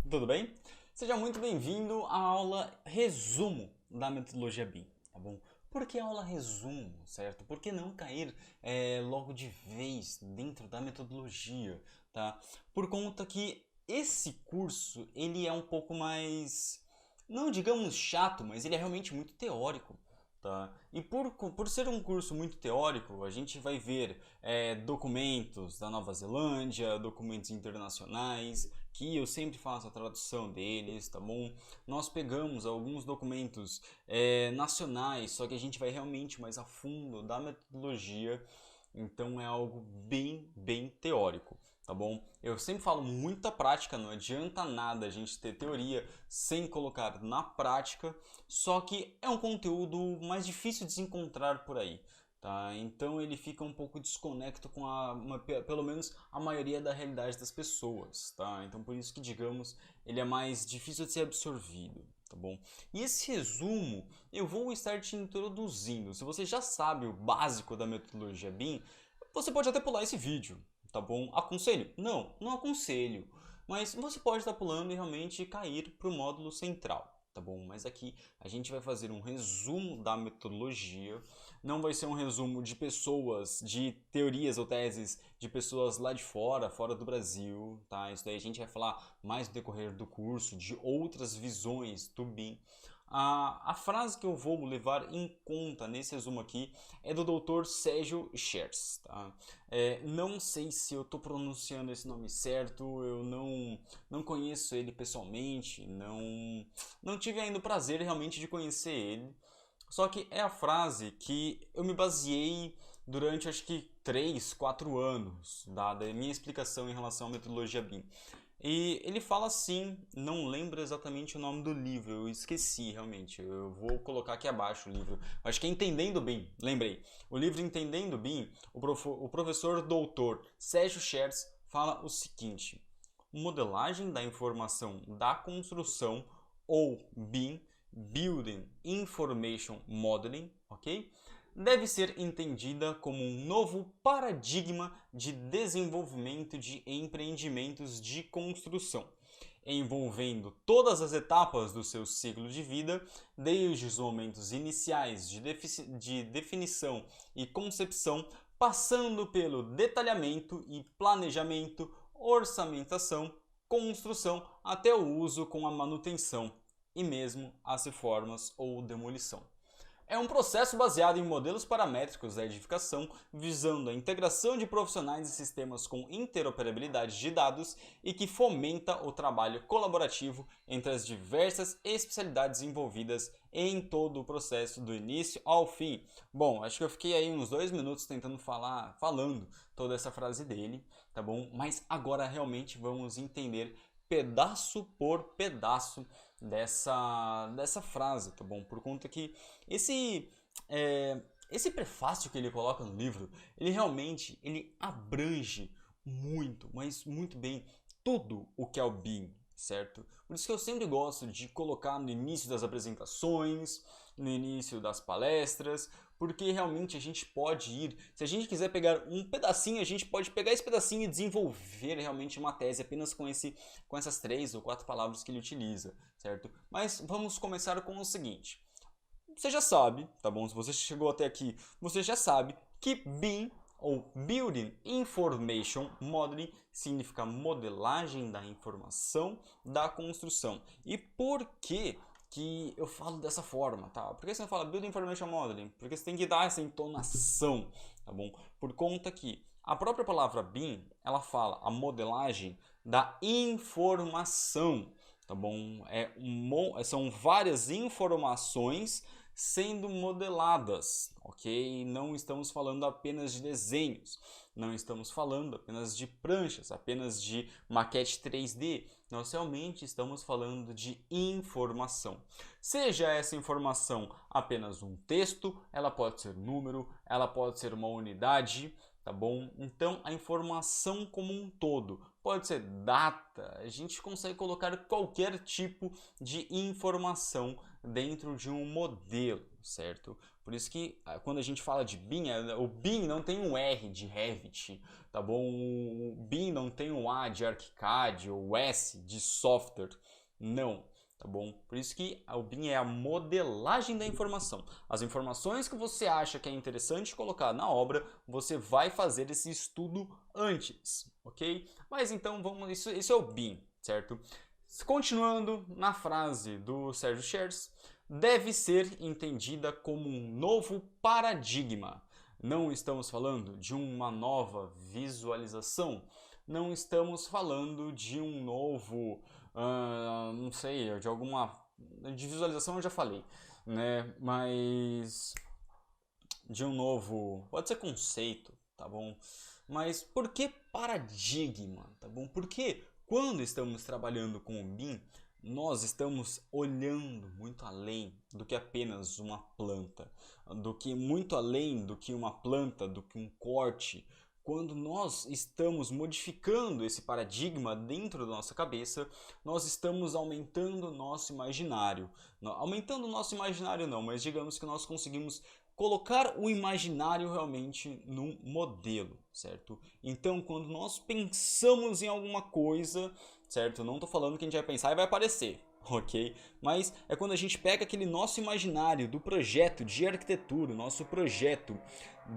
tudo bem? Seja muito bem-vindo à aula resumo da metodologia BIM, tá bom? Por que aula resumo, certo? Por que não cair logo de vez dentro da metodologia, tá? Por conta que esse curso, ele é um pouco mais, não digamos chato, mas ele é realmente muito teórico. Tá? E por ser um curso muito teórico, a gente vai ver documentos da Nova Zelândia, documentos internacionais, que eu sempre faço a tradução deles, tá bom? Nós pegamos alguns documentos nacionais, só que a gente vai realmente mais a fundo da metodologia, então é algo bem teórico, tá bom? Eu sempre falo muita prática, não adianta nada a gente ter teoria sem colocar na prática, só que é um conteúdo mais difícil de se encontrar por aí. Tá? Então ele fica um pouco desconecto com pelo menos a maioria da realidade das pessoas, tá? Então por isso que, digamos, ele é mais difícil de ser absorvido, tá bom? E esse resumo eu vou estar te introduzindo. Se você já sabe o básico da metodologia BIM, você pode até pular esse vídeo, tá bom? Aconselho? Não, não aconselho. Mas você pode estar pulando e realmente cair para o módulo central, tá bom? Mas aqui a gente vai fazer um resumo da metodologia. Não vai ser um resumo de pessoas, de teorias ou teses de pessoas lá de fora, fora do Brasil, tá? Isso daí a gente vai falar mais no decorrer do curso, de outras visões do BIM. A frase que eu vou levar em conta nesse resumo aqui é do Dr. Sérgio Scherz, tá? Não sei se eu estou pronunciando esse nome certo, eu não conheço ele pessoalmente, não tive ainda o prazer realmente de conhecer ele. Só que é a frase que eu me baseei durante acho que 3, 4 anos da minha explicação em relação à metodologia BIM. E ele fala assim, não lembro exatamente o nome do livro, eu esqueci realmente. Eu vou colocar aqui abaixo o livro. Acho que é Entendendo BIM, lembrei. O livro Entendendo BIM, o professor doutor Sérgio Scherz fala o seguinte: modelagem da informação da construção, ou BIM, Building Information Modeling, ok? Deve ser entendida como um novo paradigma de desenvolvimento de empreendimentos de construção, envolvendo todas as etapas do seu ciclo de vida, desde os momentos iniciais de definição e concepção, passando pelo detalhamento e planejamento, orçamentação, construção, até o uso com a manutenção e mesmo as reformas ou demolição. É um processo baseado em modelos paramétricos da edificação, visando a integração de profissionais e sistemas com interoperabilidade de dados e que fomenta o trabalho colaborativo entre as diversas especialidades envolvidas em todo o processo do início ao fim. Bom, acho que eu fiquei aí uns 2 minutos falando toda essa frase dele, tá bom? Mas agora realmente vamos entender pedaço por pedaço dessa frase, tá bom? Por conta que esse prefácio que ele coloca no livro, ele abrange muito, mas muito bem, tudo o que é o BIM, certo? Por isso que eu sempre gosto de colocar no início das apresentações, no início das palestras, porque realmente a gente pode ir, se a gente quiser pegar um pedacinho, a gente pode pegar esse pedacinho e desenvolver realmente uma tese apenas com essas 3 ou 4 palavras que ele utiliza, certo? Mas vamos começar com o seguinte. Você já sabe, tá bom? Se você chegou até aqui, você já sabe que BIM, ou Building Information Modeling, significa modelagem da informação da construção. E por que eu falo dessa forma, tá? Por que você não fala Building Information Modeling? Porque você tem que dar essa entonação, tá bom? Por conta que a própria palavra BIM, ela fala a modelagem da informação, tá bom? São várias informações sendo modeladas, ok? Não estamos falando apenas de desenhos, não estamos falando apenas de pranchas, apenas de maquete 3D. Nós realmente estamos falando de informação. Seja essa informação apenas um texto, ela pode ser número, ela pode ser uma unidade, tá bom? Então a informação como um todo pode ser data, a gente consegue colocar qualquer tipo de informação dentro de um modelo, certo? Por isso que quando a gente fala de BIM, o BIM não tem um R de Revit, tá bom? O BIM não tem um A de ArchiCAD ou S de software, não. Tá bom? Por isso que o BIM é a modelagem da informação. As informações que você acha que é interessante colocar na obra, você vai fazer esse estudo antes, ok? Mas então vamos, isso é o BIM, certo? Continuando na frase do Sérgio Scherz, deve ser entendida como um novo paradigma. Não estamos falando de uma nova visualização, não estamos falando de um novo não sei, de alguma. De visualização eu já falei, né? Mas. De um novo. Pode ser conceito, tá bom? Mas por que paradigma, tá bom? Porque quando estamos trabalhando com o BIM, nós estamos olhando muito além do que apenas uma planta, muito além do que uma planta, do que um corte. Quando nós estamos modificando esse paradigma dentro da nossa cabeça, nós estamos aumentando o nosso imaginário. Aumentando o nosso imaginário não, mas digamos que nós conseguimos colocar o imaginário realmente num modelo, certo? Então, quando nós pensamos em alguma coisa, certo? Não estou falando que a gente vai pensar e vai aparecer, ok? Mas é quando a gente pega aquele nosso imaginário do projeto de arquitetura, nosso projeto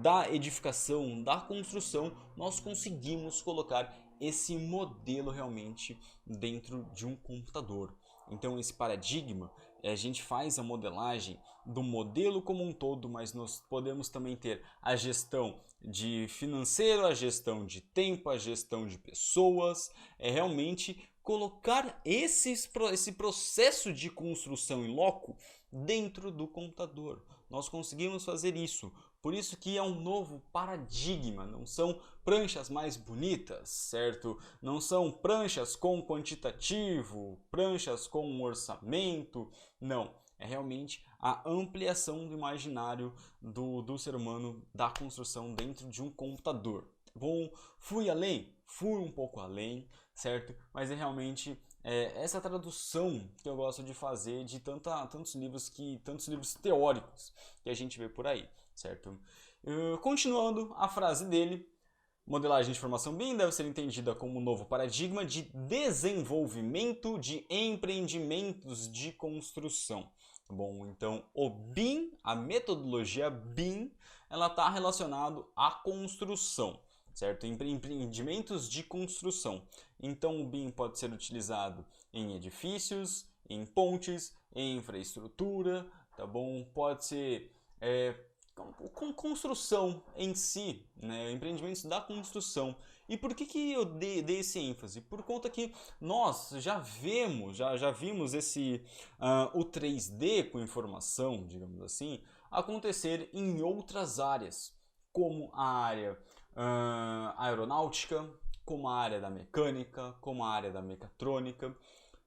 da edificação, da construção, nós conseguimos colocar esse modelo realmente dentro de um computador. Então esse paradigma, a gente faz a modelagem do modelo como um todo, mas nós podemos também ter a gestão de financeiro, a gestão de tempo, a gestão de pessoas, é realmente colocar esse processo de construção em loco dentro do computador. Nós conseguimos fazer isso. Por isso que é um novo paradigma, não são pranchas mais bonitas, certo? Não são pranchas com quantitativo, pranchas com orçamento, não. É realmente a ampliação do imaginário do ser humano, da construção dentro de um computador. Bom, fui além? Fui um pouco além, certo? Mas é realmente essa tradução que eu gosto de fazer de tantos livros teóricos que a gente vê por aí, certo? Continuando a frase dele, modelagem de informação BIM deve ser entendida como um novo paradigma de desenvolvimento de empreendimentos de construção. Bom, então o BIM, a metodologia BIM, ela está relacionada à construção, certo? Empreendimentos de construção. Então o BIM pode ser utilizado em edifícios, em pontes, em infraestrutura, tá bom? Pode ser com construção em si, né? Empreendimentos da construção. E por que eu dei esse ênfase? Por conta que nós já vimos o 3D com informação, digamos assim, acontecer em outras áreas, como a área aeronáutica, como a área da mecânica, como a área da mecatrônica.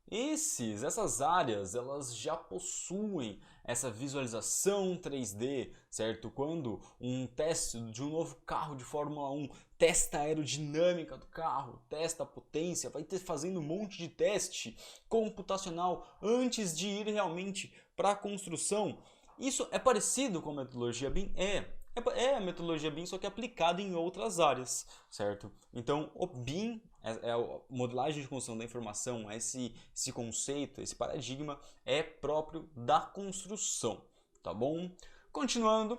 Essas áreas, elas já possuem essa visualização 3D, certo? Quando um teste de um novo carro de Fórmula 1 testa a aerodinâmica do carro, testa a potência, vai ter fazendo um monte de teste computacional antes de ir realmente para a construção. Isso é parecido com a metodologia BIM? É a metodologia BIM, só que aplicada em outras áreas, certo? Então, o BIM, a modelagem de construção da informação, esse conceito, esse paradigma, é próprio da construção, tá bom? Continuando,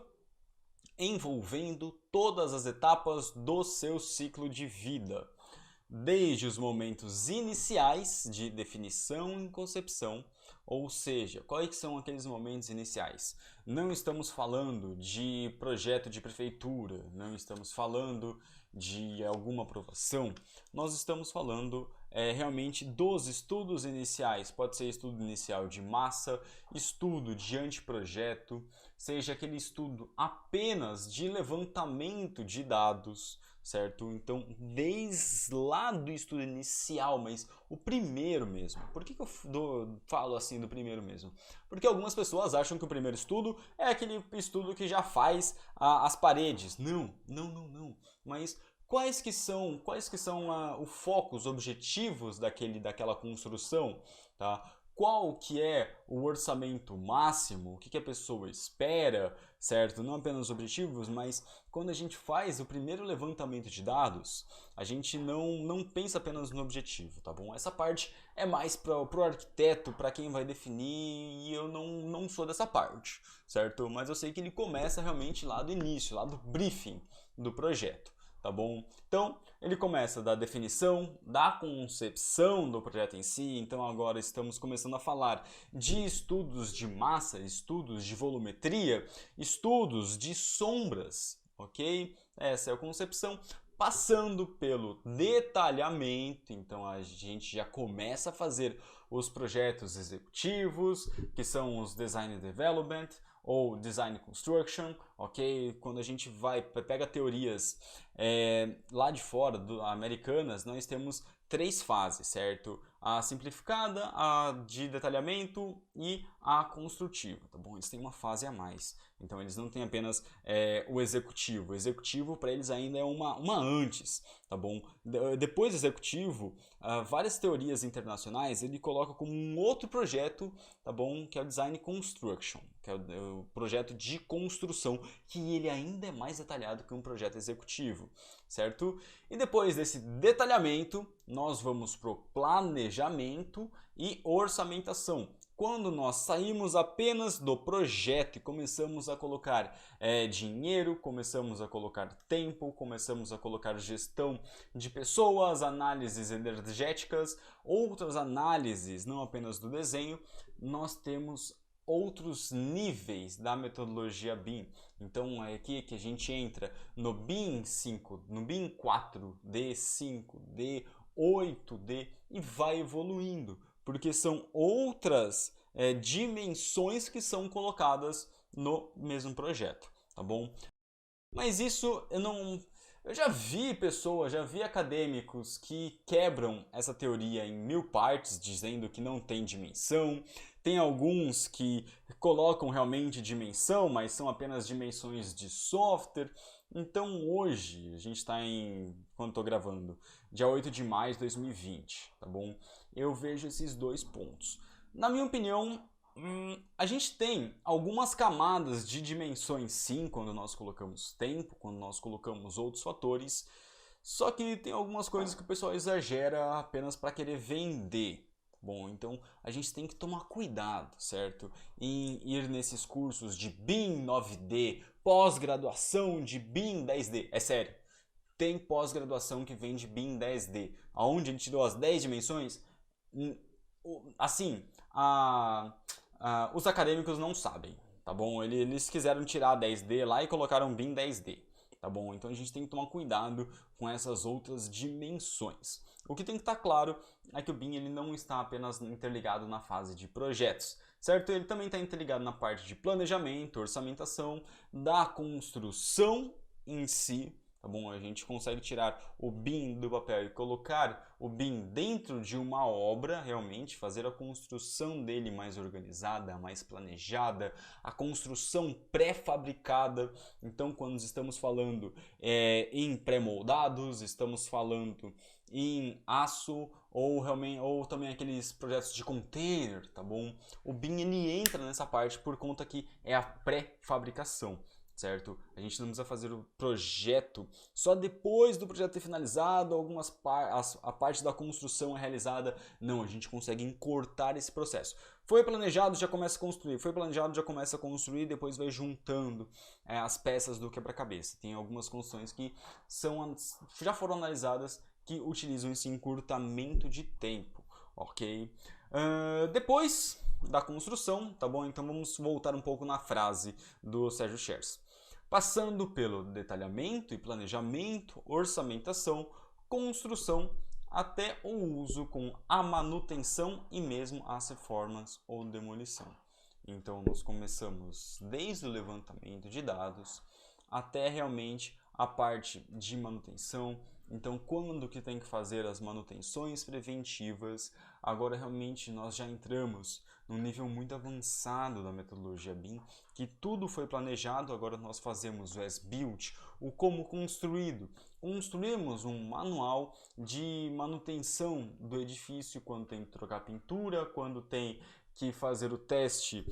envolvendo todas as etapas do seu ciclo de vida, desde os momentos iniciais de definição e concepção, ou seja, quais são aqueles momentos iniciais? Não estamos falando de projeto de prefeitura, não estamos falando de alguma aprovação, nós estamos falando realmente dos estudos iniciais. Pode ser estudo inicial de massa, estudo de anteprojeto, seja aquele estudo apenas de levantamento de dados, certo? Então, desde lá do estudo inicial, mas o primeiro mesmo. Por que eu falo assim do primeiro mesmo? Porque algumas pessoas acham que o primeiro estudo é aquele estudo que já faz as paredes. Não. Mas quais que são os focos, objetivos daquela construção, tá? qual que é o orçamento máximo, o que a pessoa espera, certo? Não apenas objetivos, mas quando a gente faz o primeiro levantamento de dados, a gente não pensa apenas no objetivo, tá bom? Essa parte é mais para o arquiteto, para quem vai definir, e eu não sou dessa parte, certo? Mas eu sei que ele começa realmente lá do início, lá do briefing do projeto, tá bom? Então, ele começa da definição, da concepção do projeto em si. Então agora estamos começando a falar de estudos de massa, estudos de volumetria, estudos de sombras, ok? Essa é a concepção. Passando pelo detalhamento, então a gente já começa a fazer os projetos executivos, que são os Design Development ou Design Construction, ok? Quando a gente pega teorias lá de fora, americanas, nós temos 3 fases, certo? A simplificada, a de detalhamento e a construtiva, tá bom? Eles têm uma fase a mais. Então eles não têm apenas o executivo. O executivo para eles ainda é uma antes, tá bom? Depois do executivo, várias teorias internacionais ele coloca como um outro projeto, tá bom? Que é o Design Construction, que é o projeto de construção, que ele ainda é mais detalhado que um projeto executivo, certo? E depois desse detalhamento, nós vamos para o planejamento e orçamentação. Quando nós saímos apenas do projeto e começamos a colocar dinheiro, começamos a colocar tempo, começamos a colocar gestão de pessoas, análises energéticas, outras análises, não apenas do desenho, nós temos outros níveis da metodologia BIM. Então é aqui que a gente entra no BIM 5, no BIM 4D, 5D, 8D e vai evoluindo, porque são outras dimensões que são colocadas no mesmo projeto, tá bom? Mas isso eu já vi pessoas, já vi acadêmicos que quebram essa teoria em 1000 partes, dizendo que não tem dimensão. Tem alguns que colocam realmente dimensão, mas são apenas dimensões de software. Então hoje, a gente está quando estou gravando, dia 8 de maio de 2020, tá bom? Eu vejo esses 2 pontos. Na minha opinião, a gente tem algumas camadas de dimensões sim, quando nós colocamos tempo, quando nós colocamos outros fatores, só que tem algumas coisas que o pessoal exagera apenas para querer vender. Bom, então a gente tem que tomar cuidado, certo? Em ir nesses cursos de BIM 9D, pós-graduação de BIM 10D. É sério, tem pós-graduação que vem de BIM 10D, aonde a gente tirou as 10 dimensões. Assim, os acadêmicos não sabem, tá bom? Eles quiseram tirar a 10D lá e colocaram BIM 10D, tá bom? Então a gente tem que tomar cuidado com essas outras dimensões. O que tem que estar claro é que o BIM ele não está apenas interligado na fase de projetos, certo? Ele também está interligado na parte de planejamento, orçamentação, da construção em si. Tá bom? A gente consegue tirar o BIM do papel e colocar o BIM dentro de uma obra, realmente, fazer a construção dele mais organizada, mais planejada, a construção pré-fabricada. Então, quando estamos falando em pré-moldados, estamos falando em aço ou também aqueles projetos de container, tá bom? O BIM ele entra nessa parte por conta que é a pré-fabricação, certo? A gente não precisa fazer o projeto só depois do projeto ter finalizado, a parte da construção é realizada. Não, a gente consegue encurtar esse processo. Foi planejado, já começa a construir. Foi planejado, já começa a construir, depois vai juntando as peças do quebra-cabeça. Tem algumas construções que já foram analisadas que utilizam esse encurtamento de tempo, ok? Depois da construção, tá bom? Então vamos voltar um pouco na frase do Sérgio Schers. Passando pelo detalhamento e planejamento, orçamentação, construção, até o uso com a manutenção e mesmo as reformas ou demolição. Então nós começamos desde o levantamento de dados até realmente a parte de manutenção, Então, quando que tem que fazer as manutenções preventivas? Agora, realmente, nós já entramos num nível muito avançado da metodologia BIM, que tudo foi planejado, agora nós fazemos o as-built, o como construído. Construímos um manual de manutenção do edifício, quando tem que trocar pintura, quando tem que fazer o teste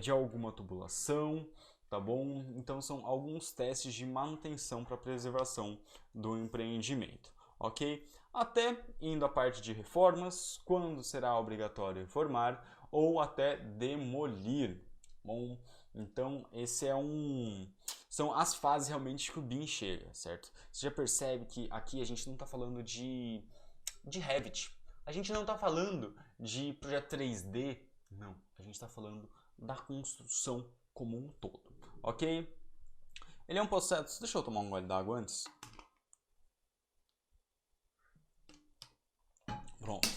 de alguma tubulação, tá bom? Então são alguns testes de manutenção para preservação do empreendimento, ok? Até indo à parte de reformas, quando será obrigatório reformar ou até demolir. Bom, então esse são as fases realmente que o BIM chega, certo? Você já percebe que aqui a gente não está falando de Revit, a gente não está falando de projeto 3D, não, a gente está falando da construção como um todo, ok? Ele é um processo... Deixa eu tomar um gole d'água antes. Pronto.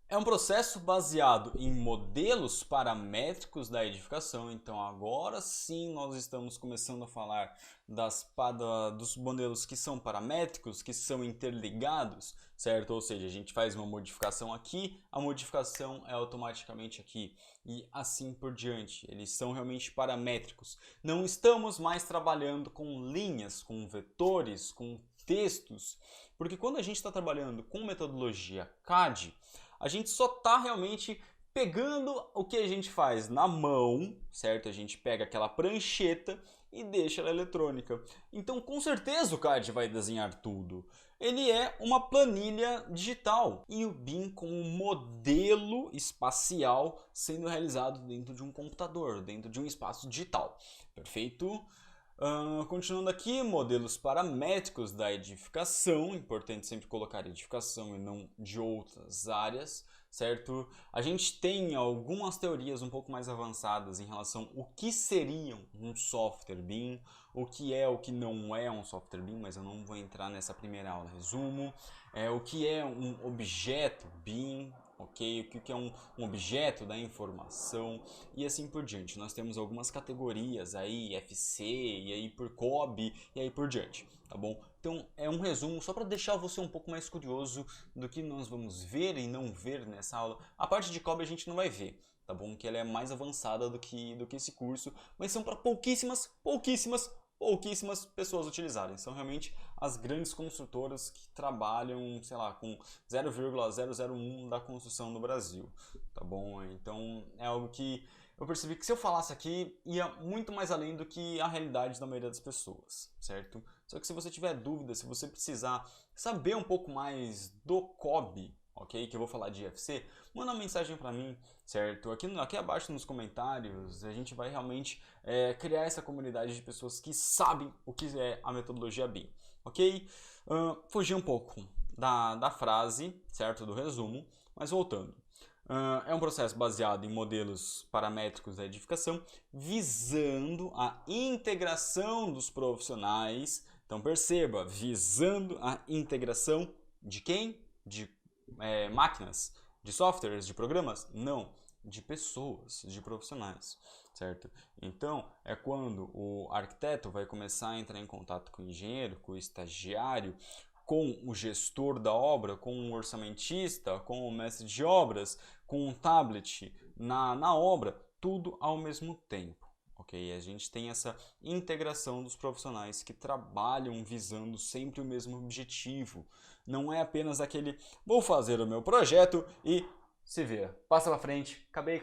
É um processo baseado em modelos paramétricos da edificação, então agora sim nós estamos começando a falar dos modelos que são paramétricos, que são interligados, certo? Ou seja, a gente faz uma modificação aqui, a modificação é automaticamente aqui e assim por diante. Eles são realmente paramétricos. Não estamos mais trabalhando com linhas, com vetores, com textos, porque quando a gente está trabalhando com metodologia CAD, a gente só está realmente pegando o que a gente faz na mão, certo? A gente pega aquela prancheta e deixa ela eletrônica. Então, com certeza o CAD vai desenhar tudo. Ele é uma planilha digital e o BIM como um modelo espacial sendo realizado dentro de um computador, dentro de um espaço digital. Perfeito? Continuando aqui, modelos paramétricos da edificação, importante sempre colocar edificação e não de outras áreas, certo? A gente tem algumas teorias um pouco mais avançadas em relação ao que seria um software BIM, o que não é um software BIM, mas eu não vou entrar nessa primeira aula, resumo. O que é um objeto BIM, ok? O que é um objeto da informação e assim por diante. Nós temos algumas categorias aí, FC, e aí por COB, e aí por diante, tá bom? Então é um resumo só para deixar você um pouco mais curioso do que nós vamos ver e não ver nessa aula. A parte de COB a gente não vai ver, tá bom? Que ela é mais avançada do que esse curso, mas são para pouquíssimas pessoas utilizarem. São realmente as grandes construtoras que trabalham, sei lá, com 0,001 da construção no Brasil, tá bom? Então é algo que eu percebi que se eu falasse aqui ia muito mais além do que a realidade da maioria das pessoas, certo? Só que se você tiver dúvida, se você precisar saber um pouco mais do COB, ok? Que eu vou falar de IFC, manda uma mensagem para mim, certo? Aqui abaixo nos comentários a gente vai realmente criar essa comunidade de pessoas que sabem o que é a metodologia BIM, ok? Fugir um pouco da frase, certo? Do resumo, mas voltando. É um processo baseado em modelos paramétricos da edificação, visando a integração dos profissionais. Então perceba, visando a integração de quem? De máquinas, de softwares, de programas? Não, de pessoas, de profissionais, certo? Então, é quando o arquiteto vai começar a entrar em contato com o engenheiro, com o estagiário, com o gestor da obra, com o orçamentista, com o mestre de obras, com um tablet na obra, tudo ao mesmo tempo. Ok? A gente tem essa integração dos profissionais que trabalham visando sempre o mesmo objetivo. Não é apenas aquele, vou fazer o meu projeto e se vê, passa pra frente, acabei,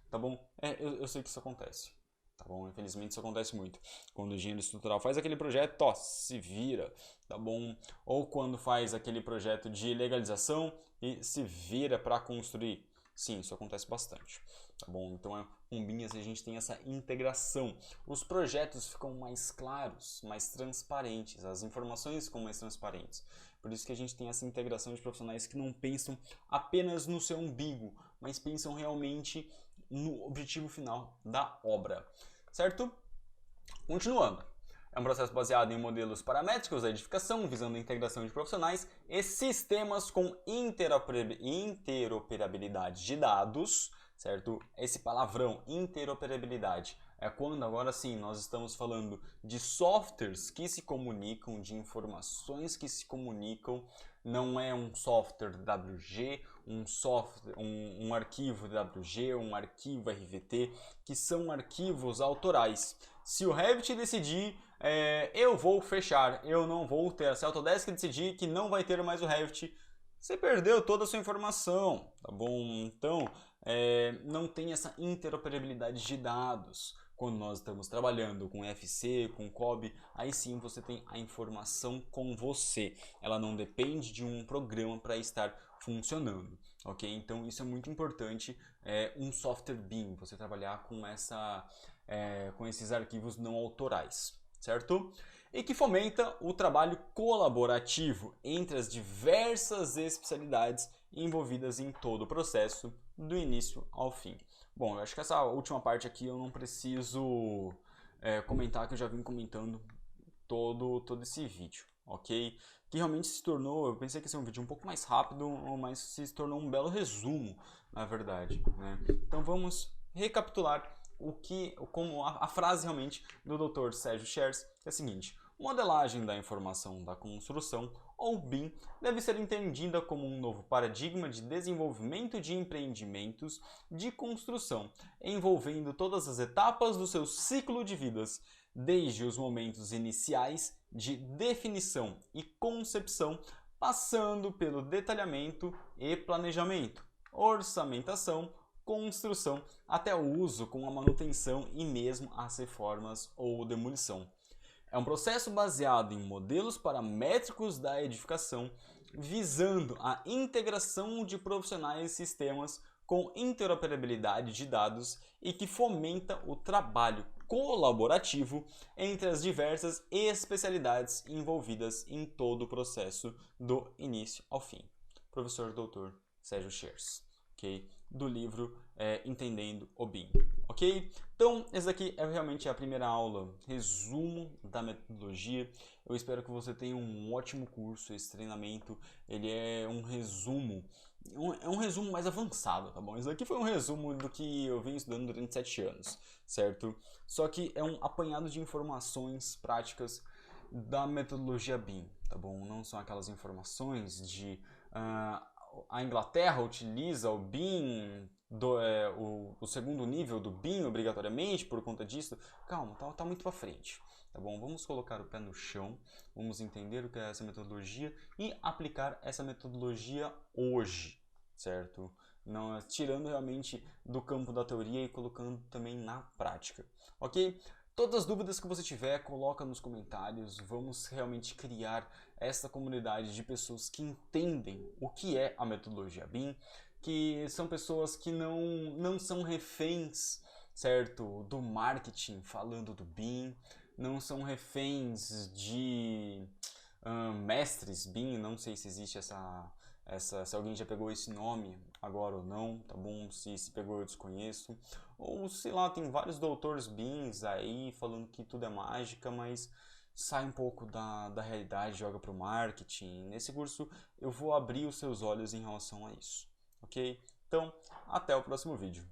tá bom? Eu sei que isso acontece, tá bom? Infelizmente isso acontece muito. Quando o engenheiro estrutural faz aquele projeto, se vira, tá bom? Ou quando faz aquele projeto de legalização e se vira para construir. Sim, isso acontece bastante, tá bom? Então, com BIM a gente tem essa integração. Os projetos ficam mais claros, mais transparentes, as informações ficam mais transparentes. Por isso que a gente tem essa integração de profissionais que não pensam apenas no seu umbigo, mas pensam realmente no objetivo final da obra, certo? Continuando. É um processo baseado em modelos paramétricos da edificação, visando a integração de profissionais e sistemas com interoperabilidade de dados, certo? Esse palavrão, interoperabilidade, é quando agora sim nós estamos falando de softwares que se comunicam, de informações que se comunicam. Não é um software WG, um arquivo WG, um arquivo RVT, que são arquivos autorais. Se o Revit decidir, eu vou fechar, eu não vou ter. Se a Autodesk decidir que não vai ter mais o Revit, você perdeu toda a sua informação, tá bom? Então, não tem essa interoperabilidade de dados. Quando nós estamos trabalhando com FC, com COB, aí sim você tem a informação com você. Ela não depende de um programa para estar funcionando, ok? Então isso é muito importante, um software BIM, você trabalhar com esses arquivos não autorais, certo? E que fomenta o trabalho colaborativo entre as diversas especialidades envolvidas em todo o processo, do início ao fim. Bom, eu acho que essa última parte aqui eu não preciso comentar, que eu já vim comentando todo esse vídeo, ok? Que realmente se tornou, eu pensei que ia ser um vídeo um pouco mais rápido, mas se tornou um belo resumo, na verdade, né? Então vamos recapitular como a frase realmente do Dr. Sérgio Schers, que é a seguinte: modelagem da informação da construção, ou BIM, deve ser entendida como um novo paradigma de desenvolvimento de empreendimentos de construção, envolvendo todas as etapas do seu ciclo de vidas, desde os momentos iniciais de definição e concepção, passando pelo detalhamento e planejamento, orçamentação, construção, até o uso com a manutenção e mesmo as reformas ou demolição. É um processo baseado em modelos paramétricos da edificação, visando a integração de profissionais e sistemas com interoperabilidade de dados e que fomenta o trabalho colaborativo entre as diversas especialidades envolvidas em todo o processo do início ao fim. Professor Dr. Sérgio Schers, ok? Do livro Entendendo o BIM, ok? Então, essa aqui é realmente a primeira aula, resumo da metodologia. Eu espero que você tenha um ótimo curso. Esse treinamento, ele é um resumo, é um resumo mais avançado, tá bom? Isso aqui foi um resumo do que eu venho estudando durante 7 anos, certo? Só que é um apanhado de informações práticas da metodologia BIM, tá bom? Não são aquelas informações de a Inglaterra utiliza o BIM, o segundo nível do BIM obrigatoriamente por conta disso. Calma, tá muito para frente, tá bom? Vamos colocar o pé no chão, vamos entender o que é essa metodologia e aplicar essa metodologia hoje, certo? Não, tirando realmente do campo da teoria e colocando também na prática, ok? Todas as dúvidas que você tiver, coloca nos comentários. Vamos realmente criar essa comunidade de pessoas que entendem o que é a metodologia BIM, que são pessoas que não são reféns, certo, do marketing falando do BIM, não são reféns de mestres BIM, não sei se existe se alguém já pegou esse nome agora ou não, tá bom? Se pegou eu desconheço. Ou sei lá, tem vários doutores BIMs aí falando que tudo é mágica, mas sai um pouco da realidade, joga pro marketing. Nesse curso eu vou abrir os seus olhos em relação a isso, ok? Então, até o próximo vídeo.